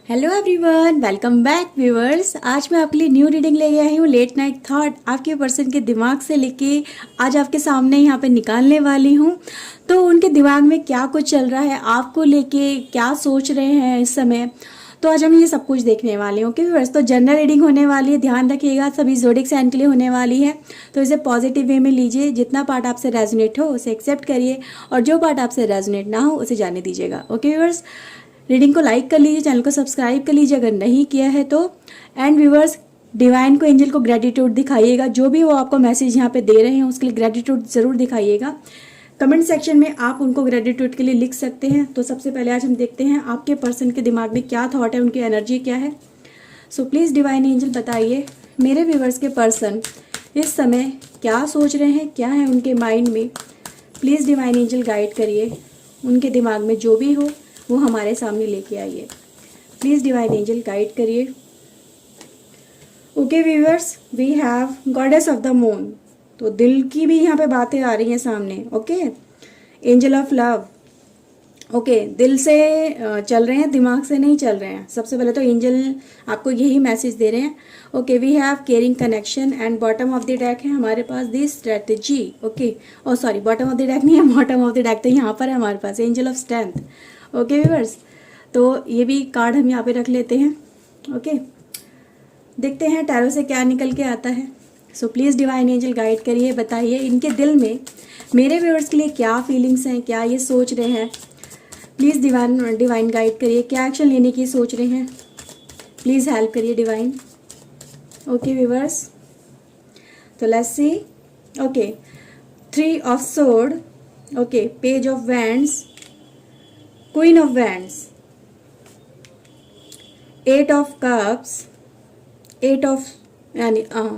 Hello everyone, welcome back viewers. आज मैं आपके लिए न्यू रीडिंग लेके आई हूँ। लेट नाइट थॉट आपके पर्सन के दिमाग से लेके आज आपके सामने यहाँ पे निकालने वाली हूँ। तो उनके दिमाग में क्या कुछ चल रहा है, आपको लेके क्या सोच रहे हैं इस समय, तो आज हम ये सब कुछ देखने वाले हैं। ओके व्यूअर्स, तो जनरल रीडिंग होने वाली है, ध्यान रखिएगा। सभी ज़ोडिक साइन के लिए होने वाली है, तो इसे पॉजिटिव वे में लीजिए। जितना पार्ट आपसे रेजोनेट हो उसे एक्सेप्ट करिए और जो पार्ट आपसे रेजोनेट ना हो उसे जाने दीजिएगा। ओके व्यूअर्स, रीडिंग को लाइक कर लीजिए, चैनल को सब्सक्राइब कर लीजिए अगर नहीं किया है तो। एंड व्यूअर्स, डिवाइन को, एंजल को ग्रेटिट्यूड दिखाइएगा। जो भी वो आपको मैसेज यहाँ पे दे रहे हैं उसके लिए ग्रेटिट्यूड ज़रूर दिखाइएगा। कमेंट सेक्शन में आप उनको ग्रेटिट्यूड के लिए लिख सकते हैं। तो सबसे पहले आज हम देखते हैं आपके पर्सन के दिमाग में क्या थॉट है, उनकी एनर्जी क्या है। सो प्लीज़ डिवाइन एंजल बताइए मेरे व्यूअर्स के पर्सन इस समय क्या सोच रहे हैं, क्या है उनके माइंड में। प्लीज़ डिवाइन एंजल गाइड करिए, उनके दिमाग में जो भी हो वो हमारे सामने लेके आइए। प्लीज़ डिवाइन एंजल गाइड करिए। Okay viewers, we have goddess of the moon. तो दिल की भी यहाँ पे बातें आ रही हैं सामने। Okay, angel of love. Okay, दिल से चल रहे हैं, दिमाग से नहीं चल रहे हैं। सबसे पहले तो एंजल आपको यही मैसेज दे रहे हैं। Okay, we have caring connection and bottom of the deck है हमारे पास the strategy. Okay, oh sorry, bottom of the deck नहीं है, बॉटम ऑफ द डेक तो यहाँ पर है हमारे पास, angel of strength. Okay viewers, तो ये भी कार्ड हम यहाँ पे रख लेते हैं। ओके, देखते हैं टैरो से क्या निकल के आता है। So please divine angel guide करिए, बताइए इनके दिल में मेरे व्यूअर्स के लिए क्या फीलिंग्स हैं, क्या ये सोच रहे हैं। प्लीज़ डिवाइन गाइड करिए, क्या एक्शन लेने की सोच रहे हैं। प्लीज़ हेल्प करिए डिवाइन। ओके व्यूअर्स, तो let's see. Okay, 3 of sword. Okay, page of wands, Queen of Wands, 8 of Cups, 8 of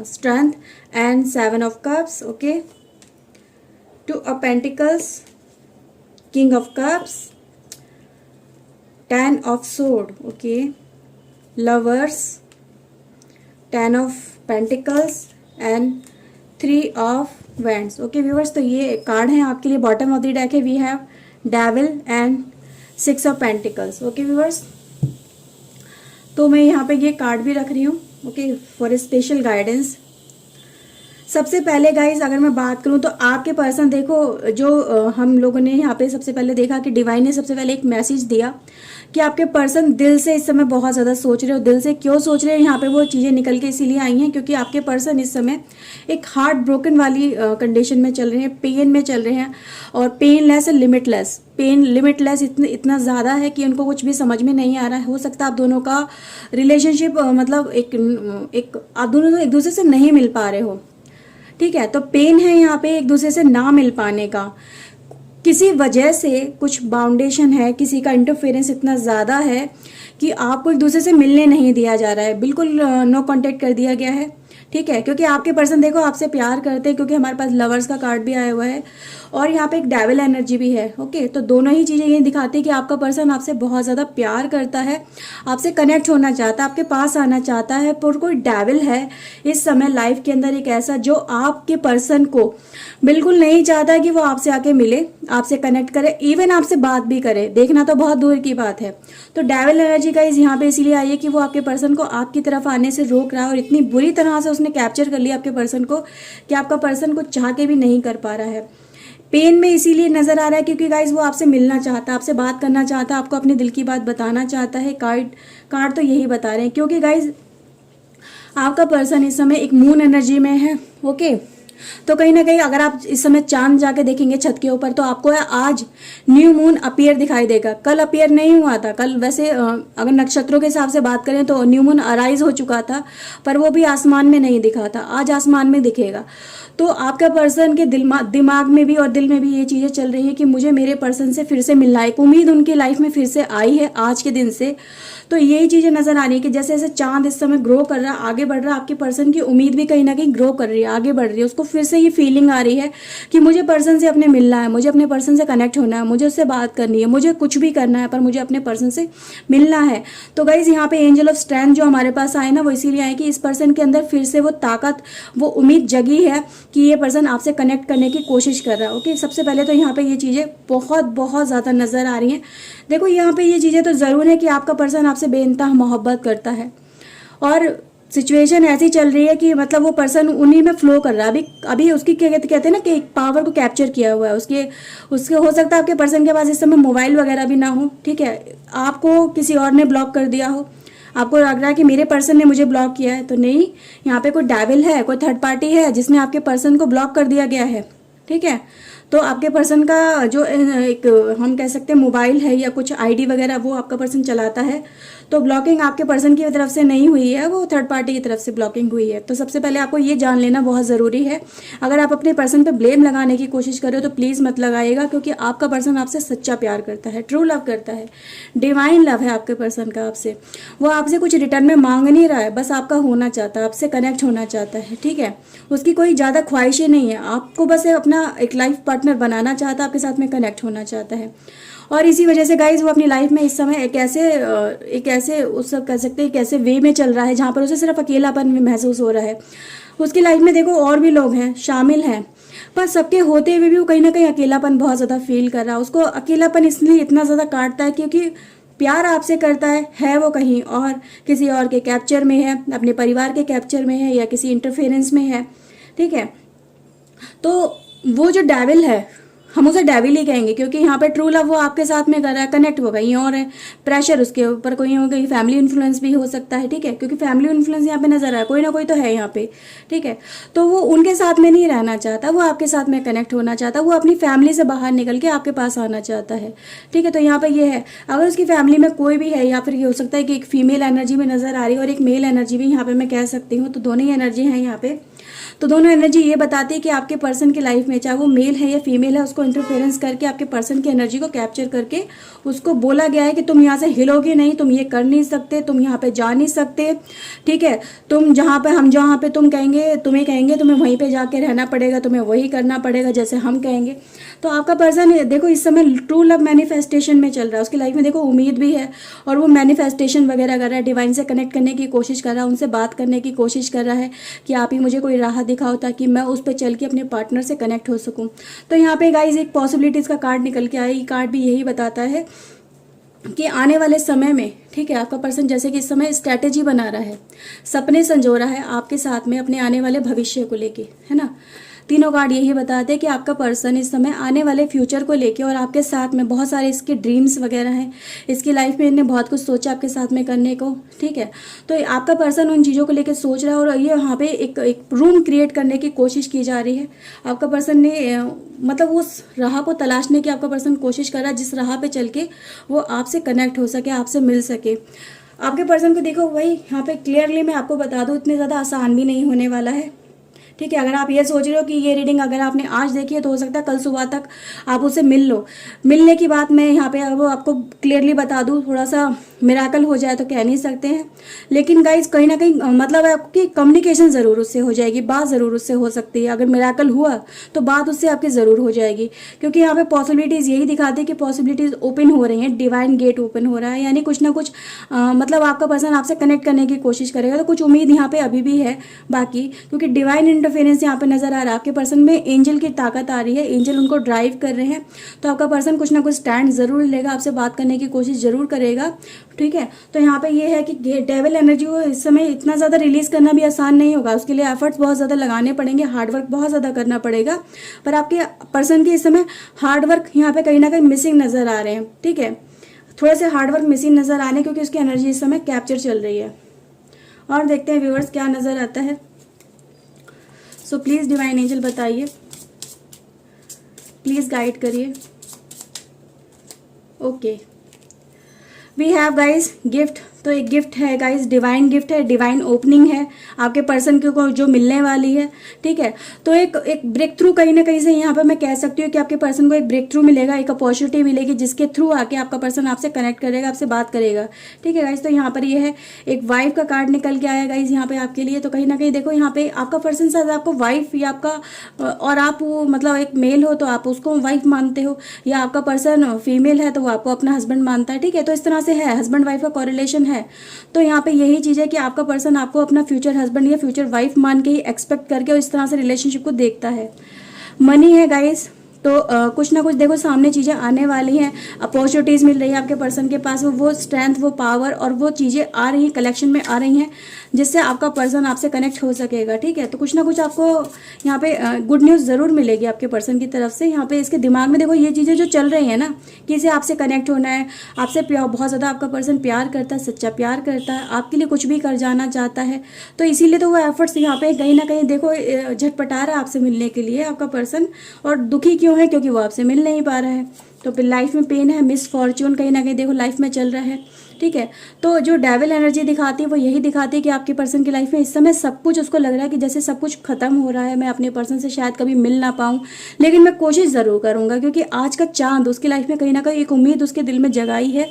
Strength and 7 of Cups. Okay, 2 of Pentacles, King of Cups, 10 of Sword. Okay, Lovers, 10 of Pentacles and 3 of Wands. Okay viewers, तो ये card है आपके लिए। Bottom of the deck है we have devil and 6 of pentacles. Okay viewers, तो मैं यहाँ पे ये कार्ड भी रख रही हूँ। Okay, for special guidance. सबसे पहले गाइज अगर मैं बात करूँ तो आपके पर्सन देखो, जो हम लोगों ने यहाँ पे सबसे पहले देखा कि डिवाइन ने सबसे पहले एक मैसेज दिया कि आपके पर्सन दिल से इस समय बहुत ज़्यादा सोच रहे हो। दिल से क्यों सोच रहे हैं, यहाँ पे वो चीज़ें निकल के इसीलिए आई हैं क्योंकि आपके पर्सन इस समय एक हार्ट ब्रोकन वाली कंडीशन में चल रहे हैं, पेन में चल रहे हैं। और पेनलेस लिमिटलेस, पेन लिमिटलेस इतना ज़्यादा है कि उनको कुछ भी समझ में नहीं आ रहा है। हो सकता है आप दोनों का रिलेशनशिप मतलब आप दोनों एक दूसरे से नहीं मिल पा रहे हो। ठीक है, तो पेन है यहाँ पे एक दूसरे से ना मिल पाने का। किसी वजह से कुछ बाउंडेशन है, किसी का इंटरफेरेंस इतना ज़्यादा है कि आपको एक दूसरे से मिलने नहीं दिया जा रहा है, बिल्कुल नो कांटेक्ट कर दिया गया है। ठीक है, क्योंकि आपके पर्सन देखो आपसे प्यार करते हैं, क्योंकि हमारे पास लवर्स का कार्ड भी आया हुआ है और यहाँ पे एक डेविल एनर्जी भी है। ओके, तो दोनों ही चीज़ें ये दिखाती है कि आपका पर्सन आपसे बहुत ज़्यादा प्यार करता है, आपसे कनेक्ट होना चाहता है, आपके पास आना चाहता है। पर कोई डेविल है इस समय लाइफ के अंदर एक ऐसा जो आपके पर्सन को बिल्कुल नहीं चाहता कि वो आपसे आके मिले, आपसे कनेक्ट करे, इवन आपसे बात भी करे। देखना तो बहुत दूर की बात है। तो डेविल एनर्जी का यहाँ पे इसीलिए आई है कि वो आपके पर्सन को आपकी तरफ आने से रोक रहा है और इतनी बुरी तरह से उसने कैप्चर कर लिया आपके पर्सन को कि आपका पर्सन को चाह के भी नहीं कर पा रहा है। पेन में इसीलिए नजर आ रहा है क्योंकि गाइज वो आपसे मिलना चाहता है, आपसे बात करना चाहता है, आपको अपने दिल की बात बताना चाहता है। कार्ड तो यही बता रहे हैं क्योंकि गाइज आपका पर्सन इस समय एक मून एनर्जी में है। ओके, तो कहीं ना कहीं अगर आप इस समय चांद जाके देखेंगे छत के ऊपर तो आपको आज न्यू मून अपीयर दिखाई देगा। कल अपीयर नहीं हुआ था। कल वैसे अगर नक्षत्रों के हिसाब से बात करें तो न्यू मून अराइज हो चुका था, पर वो भी आसमान में नहीं दिखा था। आज आसमान में दिखेगा। तो आपका पर्सन के दिमाग में भी और दिल में भी ये चीज़ें चल रही हैं कि मुझे मेरे पर्सन से फिर से मिलना है। एक उम्मीद उनकी लाइफ में फिर से आई है आज के दिन से। तो यही चीज़ें नजर आ रही है कि जैसे जैसे चांद इस समय ग्रो कर रहा है, आगे बढ़ रहा है, आपके पर्सन की उम्मीद भी कहीं ना कहीं ग्रो कर रही है, आगे बढ़ रही है, उसको फिर से ये फीलिंग आ रही है कि मुझे पर्सन से अपने मिलना है, मुझे अपने पर्सन से कनेक्ट होना है, मुझे उससे बात करनी है, मुझे कुछ भी करना है पर मुझे अपने पर्सन से मिलना है। तो गाइज यहाँ पे एंजल ऑफ स्ट्रेंथ जो हमारे पास आए ना, वो इसीलिए आए कि इस पर्सन के अंदर फिर से वो ताकत, वो उम्मीद जगी है कि ये पर्सन आपसे कनेक्ट करने की कोशिश कर रहा है। ओके, सबसे पहले तो यहाँ पे ये चीज़ें बहुत बहुत ज़्यादा नज़र आ रही हैं। देखो यहाँ पे ये चीज़ें तो ज़रूर है कि आपका पर्सन आपसे बेइंतहा मोहब्बत करता है और सिचुएशन ऐसी चल रही है कि मतलब वो पर्सन उन्हीं में फ्लो कर रहा है। अभी अभी उसकी क्या कहते हैं ना कि एक पावर को कैप्चर किया हुआ है उसके हो सकता है आपके पर्सन के पास इस समय मोबाइल वगैरह भी ना हो, ठीक है, आपको किसी और ने ब्लॉक कर दिया हो, आपको लग रहा है कि मेरे पर्सन ने मुझे ब्लॉक किया है, तो नहीं, यहाँ पे कोई डेविल है, कोई थर्ड पार्टी है जिसने आपके पर्सन को ब्लॉक कर दिया गया है, ठीक है। तो आपके पर्सन का जो एक हम कह सकते हैं मोबाइल है या कुछ आईडी वगैरह वो आपका पर्सन चलाता है, तो ब्लॉकिंग आपके पर्सन की तरफ से नहीं हुई है, वो थर्ड पार्टी की तरफ से ब्लॉकिंग हुई है। तो सबसे पहले आपको ये जान लेना बहुत ज़रूरी है। अगर आप अपने पर्सन पे ब्लेम लगाने की कोशिश कर रहे हो तो प्लीज़ मत लगाइएगा, क्योंकि आपका पर्सन आपसे सच्चा प्यार करता है, ट्रू लव करता है, डिवाइन लव है आपके पर्सन का आपसे। वो आपसे कुछ रिटर्न में मांग नहीं रहा है, बस आपका होना चाहता है, आपसे कनेक्ट होना चाहता है, ठीक है। उसकी कोई ज़्यादा ख्वाहिशें नहीं है, आपको बस अपना एक लाइफ पार्टनर बनाना चाहता है, आपके साथ में कनेक्ट होना चाहता है। और इसी वजह से गाइज वो अपनी लाइफ में इस समय एक ऐसे उस सब कह सकते हैं एक ऐसे वे में चल रहा है जहाँ पर उसे सिर्फ अकेलापन महसूस हो रहा है। उसकी लाइफ में देखो और भी लोग हैं, शामिल हैं, पर सबके होते हुए भी वो कहीं ना कहीं अकेलापन बहुत ज़्यादा फील कर रहा है। उसको अकेलापन इसलिए इतना ज़्यादा काटता है क्योंकि प्यार आपसे करता है वो कहीं और किसी और के कैप्चर में है, अपने परिवार के कैप्चर में है या किसी इंटरफेरेंस में है, ठीक है। तो वो जो डेविल है, हम उसे डेविल ही कहेंगे, क्योंकि यहाँ पे ट्रू लव वो आपके साथ में कर रहा है, कनेक्ट वो कहीं और है, प्रेशर उसके ऊपर कोई हो, कहीं फैमिली इन्फ्लुएंस भी हो सकता है, ठीक है, क्योंकि फैमिली इन्फ्लुएंस यहाँ पे नजर आ रहा है, कोई ना कोई तो है यहाँ पे, ठीक है। तो वो उनके साथ में नहीं रहना चाहता, वो आपके साथ में कनेक्ट होना चाहता, वो अपनी फैमिली से बाहर निकल के आपके पास आना चाहता है, ठीक है। तो यहाँ पे ये है, अगर उसकी फैमिली में कोई भी है या फिर ये हो सकता है कि एक फीमेल एनर्जी में नजर आ रही है और एक मेल एनर्जी भी यहाँ पे मैं कह सकती हूँ, तो दोनों ही एनर्जी है यहाँ पे। तो दोनों एनर्जी ये बताती है कि आपके पर्सन की लाइफ में चाहे वो मेल है या फीमेल है, उसको इंटरफेरेंस करके आपके पर्सन की एनर्जी को कैप्चर करके उसको बोला गया है कि तुम यहाँ से हिलोगे नहीं, तुम ये कर नहीं सकते, तुम यहाँ पे जा नहीं सकते, ठीक है। तुम जहाँ पे तुम कहेंगे तुम्हें कहेंगे तुम्हें वहीं पे जाके रहना पड़ेगा, तुम्हें वही करना पड़ेगा जैसे हम कहेंगे। तो आपका पर्सन देखो इस समय ट्रू लव मैनिफेस्टेशन में चल रहा है, उसकी लाइफ में देखो उम्मीद भी है और वो मैनिफेस्टेशन वगैरह कर रहा है, डिवाइन से कनेक्ट करने की कोशिश कर रहा है, उनसे बात करने की कोशिश कर रहा है कि आप ही मुझे कोई राह दिखाओ ताकि मैं उस पर चल के अपने पार्टनर से कनेक्ट हो सकूं। तो यहाँ पे गाइज एक पॉसिबिलिटीज़ का कार्ड निकल के आया, ये कार्ड भी यही बताता है कि आने वाले समय में, ठीक है, आपका पर्सन जैसे कि इस समय स्ट्रैटेजी बना रहा है, सपने संजो रहा है आपके साथ में अपने आने वाले भविष्य को लेके, है ना। तीनों कार्ड यही बताते हैं कि आपका पर्सन इस समय आने वाले फ्यूचर को लेके और आपके साथ में बहुत सारे इसके ड्रीम्स वगैरह हैं, इसकी लाइफ में इन्हें बहुत कुछ सोचा आपके साथ में करने को, ठीक है। तो आपका पर्सन उन चीज़ों को लेकर सोच रहा है और ये वहाँ पे एक रूम क्रिएट करने की कोशिश की जा रही है। आपका पर्सन ने मतलब उस राह को तलाशने की आपका पर्सन कोशिश कर रहा है जिस राह पे चल के वो आपसे कनेक्ट हो सके, आपसे मिल सके। आपके पर्सन को देखो वही यहाँ पे क्लियरली मैं आपको बता दूँ, इतने ज़्यादा आसान भी नहीं होने वाला है, ठीक है। अगर आप ये सोच रहे हो कि ये रीडिंग अगर आपने आज देखी है तो हो सकता है कल सुबह तक आप उसे मिल लो। मिलने की बात मैं यहाँ पे अब आपको क्लियरली बता दूँ, थोड़ा सा मिराकल हो जाए तो कह नहीं सकते हैं, लेकिन गाइज कहीं ना कहीं मतलब आपकी कम्युनिकेशन ज़रूर उससे हो जाएगी, बात ज़रूर उससे हो सकती है। अगर मिराकल हुआ तो बात उससे आपकी ज़रूर हो जाएगी, क्योंकि यहाँ पे पॉसिबिलिटीज़ यही दिखाती है कि पॉसिबिलिटीज़ ओपन हो रही हैं, डिवाइन गेट ओपन हो रहा है, यानी कुछ ना कुछ मतलब आपका पर्सन आपसे कनेक्ट करने की कोशिश करेगा। तो कुछ उम्मीद यहाँ पे अभी भी है बाकी, क्योंकि डिवाइन इंटरफेरेंस यहाँ पे नजर आ रहा है। आपके पर्सन में एंजल की ताकत आ रही है, एंजल उनको ड्राइव कर रहे हैं, तो आपका पर्सन कुछ ना कुछ स्टैंड जरूर लेगा, आपसे बात करने की कोशिश जरूर करेगा, ठीक है। तो यहाँ पे ये है कि डेविल एनर्जी को इस समय इतना ज़्यादा रिलीज करना भी आसान नहीं होगा, उसके लिए एफर्ट्स बहुत ज़्यादा लगाने पड़ेंगे, हार्डवर्क बहुत ज़्यादा करना पड़ेगा। पर आपके पर्सन के इस समय हार्डवर्क यहाँ पे कहीं ना कहीं मिसिंग नज़र आ रहे हैं, ठीक है, थोड़े से हार्डवर्क मिसिंग नज़र आ रहे हैं क्योंकि उसकी एनर्जी इस समय कैप्चर चल रही है। और देखते हैं व्यूअर्स क्या नज़र आता है। सो प्लीज़ डिवाइन एंजल बताइए, प्लीज़ गाइड करिए। Okay, we have guys gift. तो एक गिफ्ट है गाइस, डिवाइन गिफ्ट है, डिवाइन ओपनिंग है आपके पर्सन को जो मिलने वाली है, ठीक है। तो एक ब्रेक थ्रू कहीं ना कहीं से यहाँ पे मैं कह सकती हूँ कि आपके पर्सन को एक ब्रेक थ्रू मिलेगा, एक अपॉर्चुनिटी मिलेगी जिसके थ्रू आके आपका पर्सन आपसे कनेक्ट करेगा, आपसे बात करेगा, ठीक है गाइस। तो यहाँ पर ये है एक वाइफ का कार्ड निकल के आया गाइस यहाँ पे आपके लिए। तो कहीं ना कहीं देखो यहाँ पे आपका पर्सन शायद आपको वाइफ या आपका और आप वो मतलब एक मेल हो तो आप उसको वाइफ मानते हो, या आपका पर्सन फीमेल है तो वो आपको अपना हस्बैंड मानता है, ठीक है। तो इस तरह से है, हस्बैंड वाइफ का कॉरिलेशन है। तो यहाँ पे यही चीज़ है कि आपका पर्सन आपको अपना फ्यूचर हस्बैंड या फ्यूचर वाइफ मान के ही एक्सपेक्ट करके और इस तरह से रिलेशनशिप को देखता है। मनी है गाइस, तो कुछ ना कुछ देखो सामने चीज़ें आने वाली हैं, अपॉर्चुनिटीज़ मिल रही है आपके पर्सन के पास, वो स्ट्रेंथ, वो पावर और वो चीज़ें आ रही हैं, कलेक्शन में आ रही हैं जिससे आपका पर्सन आपसे कनेक्ट हो सकेगा, ठीक है। तो कुछ ना कुछ आपको यहाँ पे गुड न्यूज़ ज़रूर मिलेगी आपके पर्सन की तरफ से। यहाँ पे इसके दिमाग में देखो ये चीज़ें जो चल रही हैं ना कि इसे आपसे कनेक्ट होना है, आपसे बहुत ज़्यादा आपका पर्सन प्यार करता है, सच्चा प्यार करता है, आपके लिए कुछ भी कर जाना चाहता है। तो इसीलिए तो वो एफर्ट्स यहाँ पे कहीं ना कहीं देखो झटपटा रहा है आपसे मिलने के लिए आपका पर्सन। और दुखी क्यों है? क्योंकि वो आपसे मिल नहीं पा रहा है। तो फिर लाइफ में पेन है, मिस फॉर्च्यून कहीं ना कहीं देखो लाइफ में चल रहा है, ठीक है। तो जो डेविल एनर्जी दिखाती है वो यही दिखाती है कि आपके पर्सन की लाइफ में इस समय सब कुछ उसको लग रहा है कि जैसे सब कुछ खत्म हो रहा है, मैं अपने पर्सन से शायद कभी मिल ना पाऊँ, लेकिन मैं कोशिश ज़रूर करूँगा, क्योंकि आज का चांद उसकी लाइफ में कहीं ना कहीं एक उम्मीद उसके दिल में जगाई है।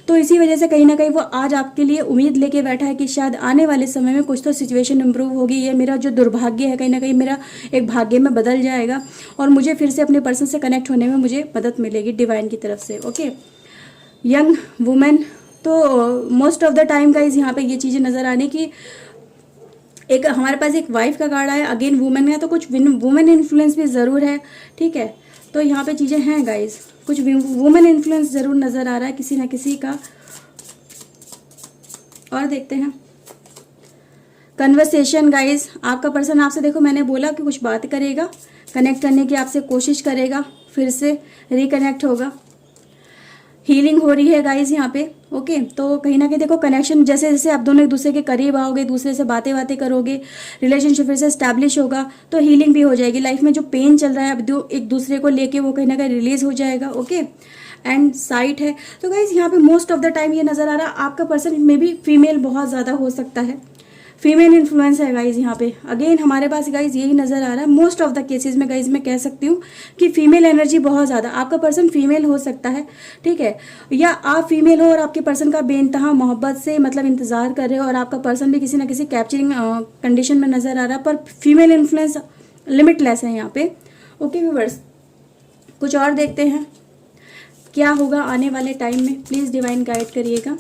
तो इसी वजह से कहीं ना कहीं वो आज आपके लिए उम्मीद लेके बैठा है कि शायद आने वाले समय में कुछ तो सिचुएशन इंप्रूव होगी, ये मेरा जो दुर्भाग्य है कहीं ना कहीं मेरा एक भाग्य में बदल जाएगा और मुझे फिर से अपने पर्सन से कनेक्ट होने में मुझे मदद मिलेगी डिवाइन की तरफ से। ओके, यंग वुमेन, तो most of the time guys यहाँ पे ये चीज़ें नज़र आने की, एक हमारे पास एक वाइफ का कार्ड आया, अगेन वुमेन है, तो कुछ वुमेन इन्फ्लुएंस भी ज़रूर है, ठीक है। तो यहाँ पे चीज़ें हैं गाइज, कुछ वुमेन इन्फ्लुएंस ज़रूर नज़र आ रहा है किसी ना किसी का। और देखते हैं कन्वर्सेशन गाइज, आपका पर्सन आपसे देखो मैंने बोला कि कुछ बात करेगा, कनेक्ट करने की आपसे कोशिश करेगा, फिर से रिकनेक्ट होगा, हीलिंग हो रही है गाइज यहाँ पे। ओके, तो कहीं ना कहीं देखो कनेक्शन जैसे जैसे आप दोनों एक दूसरे के करीब आओगे, दूसरे से बातें करोगे, रिलेशनशिप फिर से स्टैब्लिश होगा, तो हीलिंग भी हो जाएगी। लाइफ में जो पेन चल रहा है अब एक दूसरे को लेके वो कहीं ना कहीं रिलीज हो जाएगा। ओके, एंड साइट है, तो गाइज यहाँ पे मोस्ट ऑफ द टाइम ये नजर आ रहा है आपका पर्सन में भी फीमेल बहुत ज़्यादा हो सकता है, फीमेल इन्फ्लुएंस है गाइज यहाँ पे। अगेन हमारे पास गाइज यही नजर आ रहा है मोस्ट ऑफ द केसेस में गाइज, मैं कह सकती हूँ कि फीमेल एनर्जी बहुत ज़्यादा, आपका पर्सन फीमेल हो सकता है, ठीक है, या आप फीमेल हो और आपके पर्सन का बेइंतहा मोहब्बत से मतलब इंतजार कर रहे हो और आपका पर्सन भी किसी ना किसी कैप्चरिंग कंडीशन में नजर आ रहा है, पर फीमेल इन्फ्लुएंस लिमिटलेस है यहाँ पे। ओके व्यूअर्स, कुछ और देखते हैं क्या होगा आने वाले टाइम में, प्लीज़ डिवाइन गाइड करिएगा।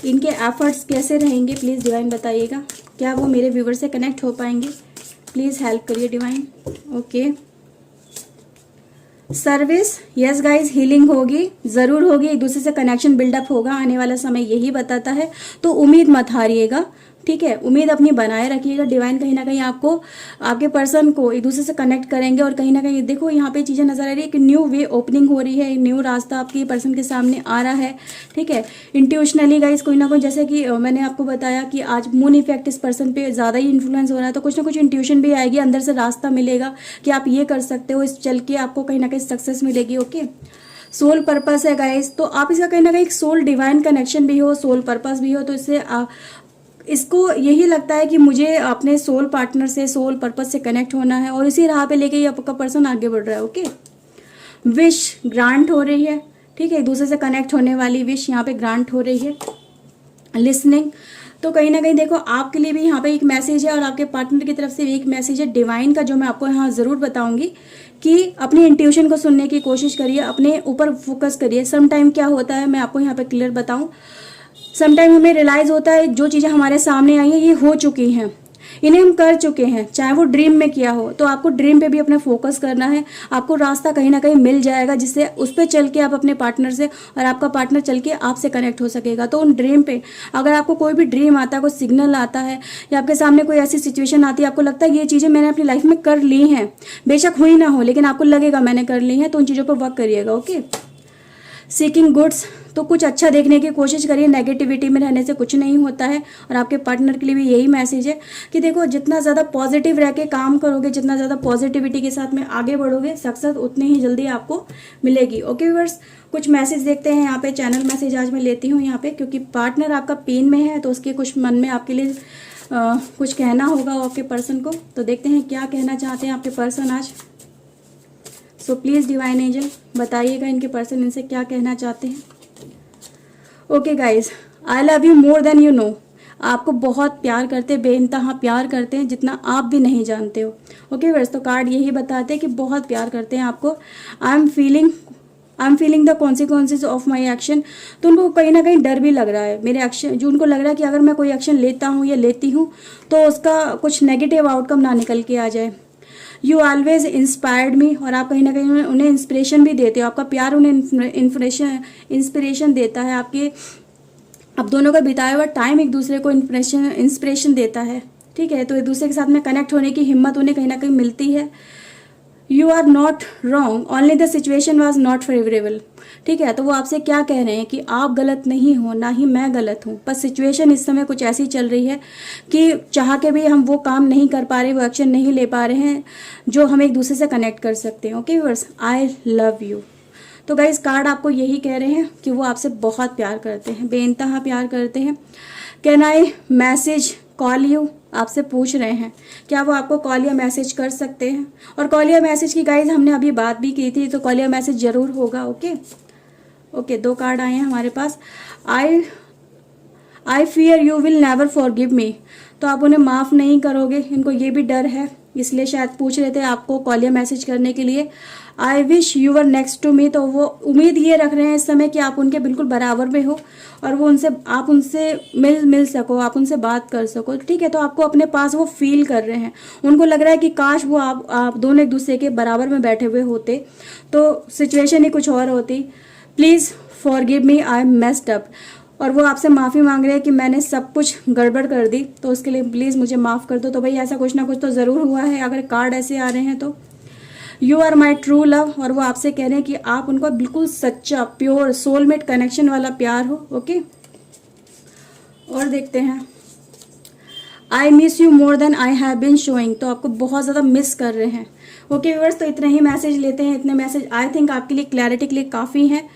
इनके एफर्ट्स कैसे रहेंगे प्लीज़ डिवाइन बताइएगा, क्या वो मेरे व्यूवर से कनेक्ट हो पाएंगे, प्लीज़ हेल्प करिए divine. Okay, service, yes guys, healing होगी, ज़रूर होगी, एक दूसरे से कनेक्शन बिल्डअप होगा, आने वाला समय यही बताता है। तो उम्मीद मत हारिएगा, ठीक है, उम्मीद अपनी बनाए रखिएगा। डिवाइन कहीं ना कहीं आपको आपके पर्सन को एक दूसरे से कनेक्ट करेंगे और कहीं ना कहीं देखो यहाँ पे चीज़ें नजर आ रही है कि न्यू वे ओपनिंग हो रही है, एक न्यू रास्ता आपके पर्सन के सामने आ रहा है, ठीक है। इंट्यूशनली गाइज कोई ना कोई, जैसे कि मैंने आपको बताया कि आज मून इफेक्ट इस पर्सन पे ज़्यादा ही इन्फ्लुएंस हो रहा है, तो कुछ ना कुछ इंट्यूशन भी आएगी, अंदर से रास्ता मिलेगा कि आप ये कर सकते हो, इस चल के आपको कहीं ना कहीं सक्सेस मिलेगी। ओके, सोल पर्पस है गाइज, तो आप इसका कहीं ना कहीं सोल डिवाइन कनेक्शन भी हो, सोल पर्पस भी हो, तो इससे इसको यही लगता है कि मुझे अपने सोल पार्टनर से, सोल पर्पस से कनेक्ट होना है और इसी राह पे लेके ये आपका पर्सन आगे बढ़ रहा है। ओके, विश ग्रांट हो रही है, ठीक है, एक दूसरे से कनेक्ट होने वाली विश यहाँ पे ग्रांट हो रही है। लिसनिंग, तो कहीं ना कहीं देखो आपके लिए भी यहाँ पे एक मैसेज है और आपके पार्टनर की तरफ से भी एक मैसेज है डिवाइन का, जो मैं आपको यहाँ ज़रूर बताऊंगी कि अपनी इंट्यूशन को सुनने की कोशिश करिए, अपने ऊपर फोकस करिए। सम टाइम क्या होता है मैं आपको यहाँ पे क्लियर बताऊँ, समटाइम हमें रियलाइज़ होता है जो चीज़ें हमारे सामने आई हैं ये हो चुकी हैं, इन्हें हम कर चुके हैं, चाहे वो ड्रीम में किया हो, तो आपको ड्रीम पे भी अपना फोकस करना है, आपको रास्ता कहीं ना कहीं मिल जाएगा जिससे उस पर चल के आप अपने पार्टनर से और आपका पार्टनर चल के आपसे कनेक्ट हो सकेगा। तो उन ड्रीम पे अगर आपको कोई भी ड्रीम आता है, कोई सिग्नल आता है या आपके सामने कोई ऐसी सिचुएशन आती है, आपको लगता है ये चीज़ें मैंने अपनी लाइफ में कर ली हैं, बेशक हुई ना हो लेकिन आपको लगेगा मैंने कर ली हैं, तो उन चीज़ों पर वर्क करिएगा। ओके, सीकिंग गुड्स, तो कुछ अच्छा देखने की कोशिश करिए, नेगेटिविटी में रहने से कुछ नहीं होता है। और आपके पार्टनर के लिए भी यही मैसेज है कि देखो जितना ज़्यादा पॉजिटिव रह के काम करोगे, जितना ज़्यादा पॉजिटिविटी के साथ में आगे बढ़ोगे, सक्सेस उतनी ही जल्दी आपको मिलेगी। ओके व्यूअर्स, कुछ मैसेज देखते हैं यहाँ पे, चैनल मैसेज आज मैं लेती हूँ यहाँ पे, क्योंकि पार्टनर आपका पेन में है तो उसके कुछ मन में आपके लिए कुछ कहना होगा आपके पर्सन को। तो देखते हैं क्या कहना चाहते हैं आपके पर्सन आज। सो प्लीज़ डिवाइन एंजल बताइएगा इनके पर्सन इनसे क्या कहना चाहते हैं। Okay guys, I love you more then you know, आपको बहुत प्यार करते हैं, बेइंतहा प्यार करते हैं जितना आप भी नहीं जानते हो। ओके वर्स, तो कार्ड यही बताते हैं कि बहुत प्यार करते हैं आपको। I am feeling the consequences of my action, तो उनको कहीं ना कहीं डर भी लग रहा है मेरे एक्शन, जो उनको लग रहा है कि अगर मैं कोई एक्शन लेता हूँ या लेती हूँ तो उसका कुछ नेगेटिव आउटकम ना निकल के आ जाए। यू ऑलवेज इंस्पायर्ड मी, और आप कहीं ना कहीं उन्हें इंस्पिरेशन भी देते हो, आपका प्यार उन्हें इंस्पिरेशन देता है, आपके आप दोनों का बिताया हुआ टाइम एक दूसरे को इंस्पिरेशन देता है। ठीक है, तो एक दूसरे के साथ में कनेक्ट होने की हिम्मत उन्हें कहीं ना कहीं मिलती है। You are not wrong, only the situation was not favourable. ठीक है, तो वो आपसे क्या कह रहे हैं कि आप गलत नहीं हो, ना ही मैं गलत हूँ, बस सिचुएशन इस समय कुछ ऐसी चल रही है कि चाह के भी हम वो काम नहीं कर पा रहे, वो एक्शन नहीं ले पा रहे हैं जो हम एक दूसरे से कनेक्ट कर सकते हैं। Okay viewers, I love you. तो गाइस, कार्ड आपको यही कह रहे हैं कि वो आपसे बहुत प्यार करते हैं, बेइंतहा प्यार करते हैं। Can I message call you, आपसे पूछ रहे हैं क्या वो आपको कॉल या मैसेज कर सकते हैं। और कॉल या मैसेज की गाइज हमने अभी बात भी की थी, तो कॉल या मैसेज जरूर होगा। ओके, 2 कार्ड आए हैं हमारे पास। I fear you will never forgive me, तो आप उन्हें माफ़ नहीं करोगे, इनको ये भी डर है, इसलिए शायद पूछ रहे थे आपको कॉल या मैसेज करने के लिए। I wish you were next to me, तो वो उम्मीद ये रख रहे हैं इस समय कि आप उनके बिल्कुल बराबर में हो और वो आप उनसे मिल सको, आप उनसे बात कर सको। ठीक है, तो आपको अपने पास वो फील कर रहे हैं, उनको लग रहा है कि काश वो आप दोनों एक दूसरे के बराबर में बैठे हुए होते तो सिचुएशन ही कुछ और होती। Please forgive me, I am messed up, और वो आपसे माफ़ी मांग रहे हैं कि मैंने सब कुछ गड़बड़ कर दी, तो उसके लिए प्लीज़ मुझे माफ़ कर दो। तो भाई ऐसा कुछ ना कुछ तो ज़रूर हुआ है अगर कार्ड ऐसे आ रहे हैं तो। You are my true love, और वो आपसे कह रहे हैं कि आप उनको बिल्कुल सच्चा प्योर सोलमेट कनेक्शन वाला प्यार हो। ओके, और देखते हैं। I miss you more than I have been showing, तो आपको बहुत ज़्यादा मिस कर रहे हैं। ओके व्यूअर्स, तो इतने ही मैसेज लेते हैं, इतने मैसेज आई थिंक आपके लिए क्लैरिटी के लिए काफ़ी हैं,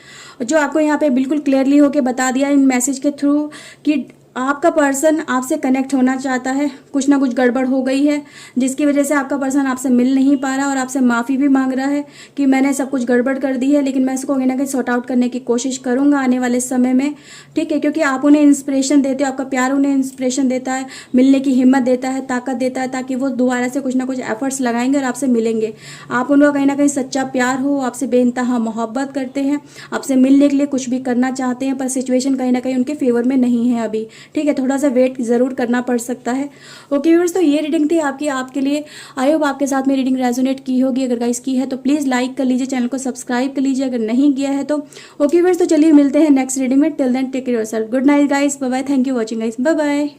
जो आपको यहाँ पे बिल्कुल क्लियरली होके बता दिया इन मैसेज के थ्रू कि आपका पर्सन आपसे कनेक्ट होना चाहता है, कुछ ना कुछ गड़बड़ हो गई है जिसकी वजह से आपका पर्सन आपसे मिल नहीं पा रहा और आपसे माफ़ी भी मांग रहा है कि मैंने सब कुछ गड़बड़ कर दी है, लेकिन मैं इसको कहीं ना कहीं सॉर्ट आउट करने की कोशिश करूंगा आने वाले समय में। ठीक है, क्योंकि आप उन्हें इंस्पिरेशन देते हो, आपका प्यार उन्हें इंस्पिरेशन देता है, मिलने की हिम्मत देता है, ताकत देता है, ताकि वो दोबारा से कुछ ना कुछ एफर्ट्स लगाएंगे और आपसे मिलेंगे। आप उनका कहीं ना कहीं सच्चा प्यार हो, आपसे बेइंतहा मोहब्बत करते हैं, आपसे मिलने के लिए कुछ भी करना चाहते हैं, पर सिचुएशन कहीं ना कहीं उनके फेवर में नहीं है अभी। ठीक है, थोड़ा सा वेट जरूर करना पड़ सकता है। ओके व्यूअर्स, तो ये रीडिंग थी आपके लिए। आई होप आपके साथ में रीडिंग रेजोनेट की होगी। अगर गाइस की है तो प्लीज़ लाइक कर लीजिए, चैनल को सब्सक्राइब कर लीजिए अगर नहीं किया है तो। ओके व्यूअर्स, तो चलिए मिलते हैं नेक्स्ट रीडिंग में। Till then take care yourself, good night guys, bye bye, thank you watching guys, bye bye.